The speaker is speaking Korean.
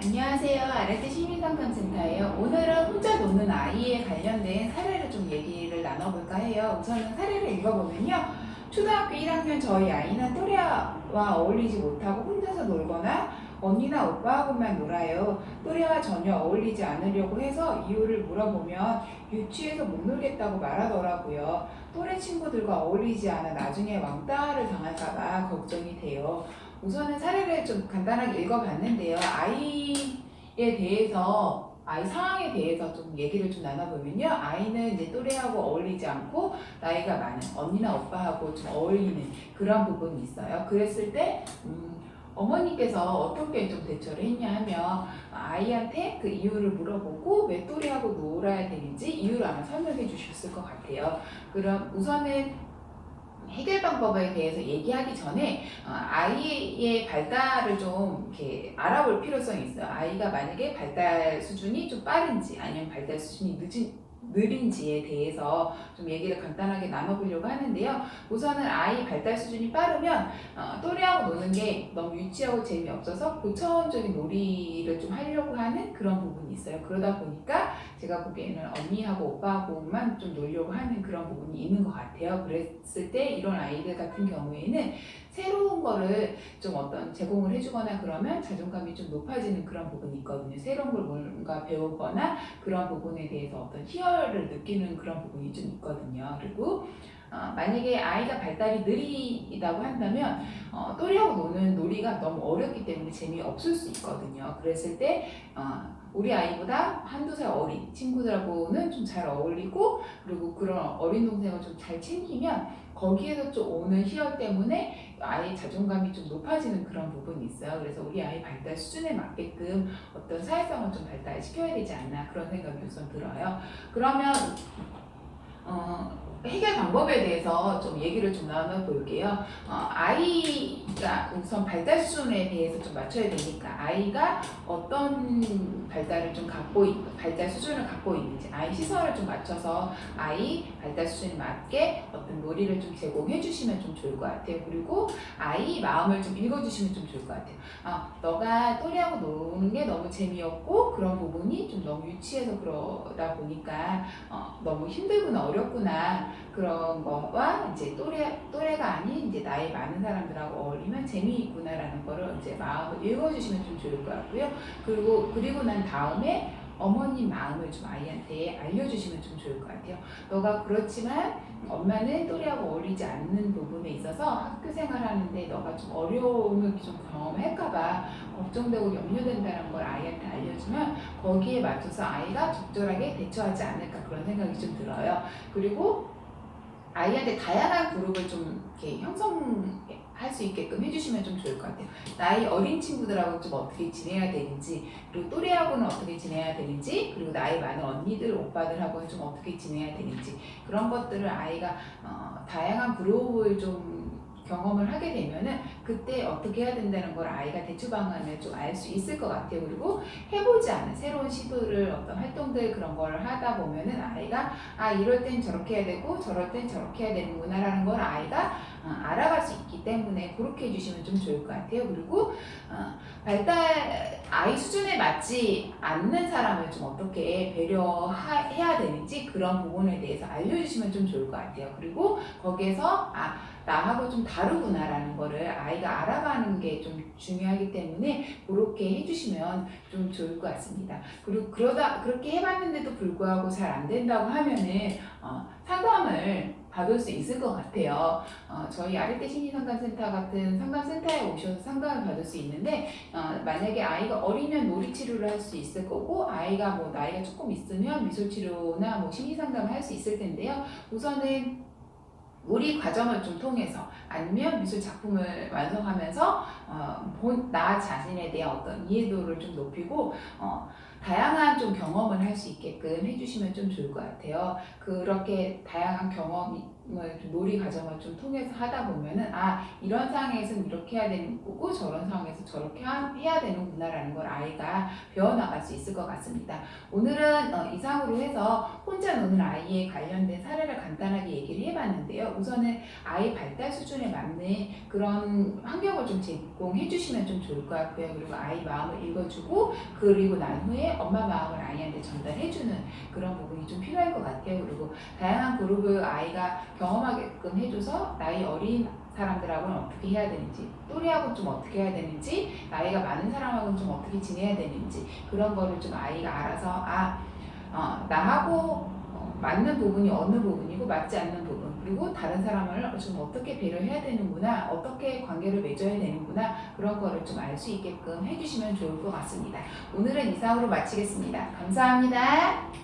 안녕하세요. 아르트 심리상담센터예요. 오늘은 혼자 노는 아이에 관련된 사례를 좀 얘기를 나눠볼까 해요. 우선은 사례를 읽어보면요. 초등학교 1학년 저희 아이는 또래와 어울리지 못하고 혼자서 놀거나 언니나 오빠하고만 놀아요. 또래와 전혀 어울리지 않으려고 해서 이유를 물어보면 유치해서 못 놀겠다고 말하더라고요. 또래 친구들과 어울리지 않아 나중에 왕따를 당할까봐 걱정이 돼요. 우선은 사례를 좀 간단하게 읽어봤는데요. 아이 상황에 대해서 좀 얘기를 좀 나눠보면요. 아이는 이제 또래하고 어울리지 않고 나이가 많은 언니나 오빠하고 좀 어울리는 그런 부분이 있어요. 그랬을 때, 어머니께서 어떻게 좀 대처를 했냐 하면 아이한테 그 이유를 물어보고 왜 또래하고 놀아야 되는지 이유를 아마 설명해 주셨을 것 같아요. 그럼 우선은 해결 방법에 대해서 얘기하기 전에 아이의 발달을 좀 이렇게 알아볼 필요성이 있어요. 아이가 만약에 발달 수준이 좀 빠른지 아니면 발달 수준이 느린지에 대해서 좀 얘기를 간단하게 나눠보려고 하는데요. 우선은 아이 발달 수준이 빠르면 또래하고 노는 게 너무 유치하고 재미없어서 고차원적인 놀이를 좀 하려고 하는 그런 부분이 있어요. 그러다 보니까 제가 보기에는 언니하고 오빠하고만 좀 놀려고 하는 그런 부분이 있는 것 같아요. 그랬을 때 이런 아이들 같은 경우에는 새로운 거를 좀 어떤 제공을 해주거나 그러면 자존감이 좀 높아지는 그런 부분이 있거든요. 새로운 걸 뭔가 배우거나 그런 부분에 대해서 어떤 희열을 느끼는 그런 부분이 좀 있거든요. 그리고 만약에 아이가 발달이 느리다고 한다면 또래하고 노는 놀이가 너무 어렵기 때문에 재미없을 수 있거든요. 그랬을 때 우리 아이보다 한두 살 어린 친구들하고는 좀 잘 어울리고 그리고 그런 어린 동생을 좀 잘 챙기면 거기에서 좀 오는 희열 때문에 아이의 자존감이 좀 높아지는 그런 부분이 있어요. 그래서 우리 아이 발달 수준에 맞게끔 어떤 사회성을 좀 발달시켜야 되지 않나 그런 생각이 우선 들어요. 그러면 해결 방법에 대해서 좀 얘기를 좀 나눠볼게요. 아이가 우선 발달 수준에 대해서 좀 맞춰야 되니까 아이가 어떤 발달 수준을 갖고 있는지 아이 시선을 좀 맞춰서 아이 발달 수준에 맞게 어떤 놀이를 좀 제공해 주시면 좀 좋을 것 같아요. 그리고 아이 마음을 좀 읽어주시면 좀 좋을 것 같아요. 너가 또래하고 노는 게 너무 재미없고 그런 부분이 좀 너무 유치해서 그러다 보니까 너무 힘들구나 어렵구나 그런 거와 이제 또래가 아닌 이제 나이 많은 사람들하고 어울리면 재미있구나라는 거를 이제 마음을 읽어주시면 좀 좋을 것 같고요. 그리고 난 다음에 어머님 마음을 좀 아이한테 알려주시면 좀 좋을 것 같아요. 너가 그렇지만 엄마는 또래하고 어울리지 않는 부분에 있어서 학교 생활하는데 너가 좀 어려움을 좀 경험할까봐 걱정되고 염려된다는 걸 아이한테 알려주면 거기에 맞춰서 아이가 적절하게 대처하지 않을까 그런 생각이 좀 들어요. 그리고 아이한테 다양한 그룹을 좀 이렇게 형성할 수 있게끔 해주시면 좀 좋을 것 같아요. 나이 어린 친구들하고 좀 어떻게 지내야 되는지, 그리고 또래하고는 어떻게 지내야 되는지, 그리고 나이 많은 언니들, 오빠들하고는 좀 어떻게 지내야 되는지 그런 것들을 아이가 다양한 그룹을 좀 경험을 하게 되면은 그때 어떻게 해야 된다는 걸 아이가 대처 방안을 좀 알 수 있을 것 같아요. 그리고 해보지 않은 새로운 시도를 어떤 활동들 그런 걸 하다 보면은 아이가 이럴 땐 저렇게 해야 되고 저럴 땐 저렇게 해야 되는구나 라는 걸 아이가 알아갈 수 있기 때문에 그렇게 해주시면 좀 좋을 것 같아요. 그리고 아이 수준에 맞지 않는 사람을 좀 어떻게 배려해야 되는지 그런 부분에 대해서 알려주시면 좀 좋을 것 같아요. 그리고 거기에서 나하고 좀 다르구나라는 거를 아이가 알아가는 게 좀 중요하기 때문에 그렇게 해주시면 좀 좋을 것 같습니다. 그리고 그렇게 해봤는데도 불구하고 잘 안 된다고 하면은 상담을 받을 수 있을 것 같아요. 저희 아르테 심리상담센터 같은 상담센터에 오셔서 상담을 받을 수 있는데 만약에 아이가 어리면 놀이치료를 할 수 있을 거고 아이가 뭐 나이가 조금 있으면 미술치료나 뭐 심리상담을 할 수 있을 텐데요. 우선은 우리 과정을 좀 통해서 아니면 미술 작품을 완성하면서 나 자신에 대한 어떤 이해도를 좀 높이고 다양한 좀 경험을 할 수 있게끔 해주시면 좀 좋을 것 같아요. 그렇게 다양한 경험을 좀 놀이 과정을 좀 통해서 하다 보면은 이런 상황에서는 이렇게 해야 되는 거고 저런 상황에서 저렇게 해야 되는구나라는 걸 아이가 배워나갈 수 있을 것 같습니다. 오늘은 이상으로 해서 혼자 노는 아이에 관련된 사례를 간단하게 얘기를 해봤는데요. 우선은 아이 발달 수준에 맞는 그런 환경을 좀 제공해 주시면 좀 좋을 것 같고요. 그리고 아이 마음을 읽어주고 그리고 난 후에 엄마 마음을 아이한테 전달해주는 그런 부분이 좀 필요할 것 같아요. 그리고 다양한 그룹을 아이가 경험하게끔 해줘서 나이 어린 사람들하고는 어떻게 해야 되는지, 또래하고 좀 어떻게 해야 되는지, 나이가 많은 사람하고는 좀 어떻게 지내야 되는지 그런 거를 좀 아이가 알아서 나하고 맞는 부분이 어느 부분이고 맞지 않는 부분, 그리고 다른 사람을 좀 어떻게 배려해야 되는구나, 어떻게 관계를 맺어야 되는구나, 그런 거를 좀 알 수 있게끔 해주시면 좋을 것 같습니다. 오늘은 이상으로 마치겠습니다. 감사합니다.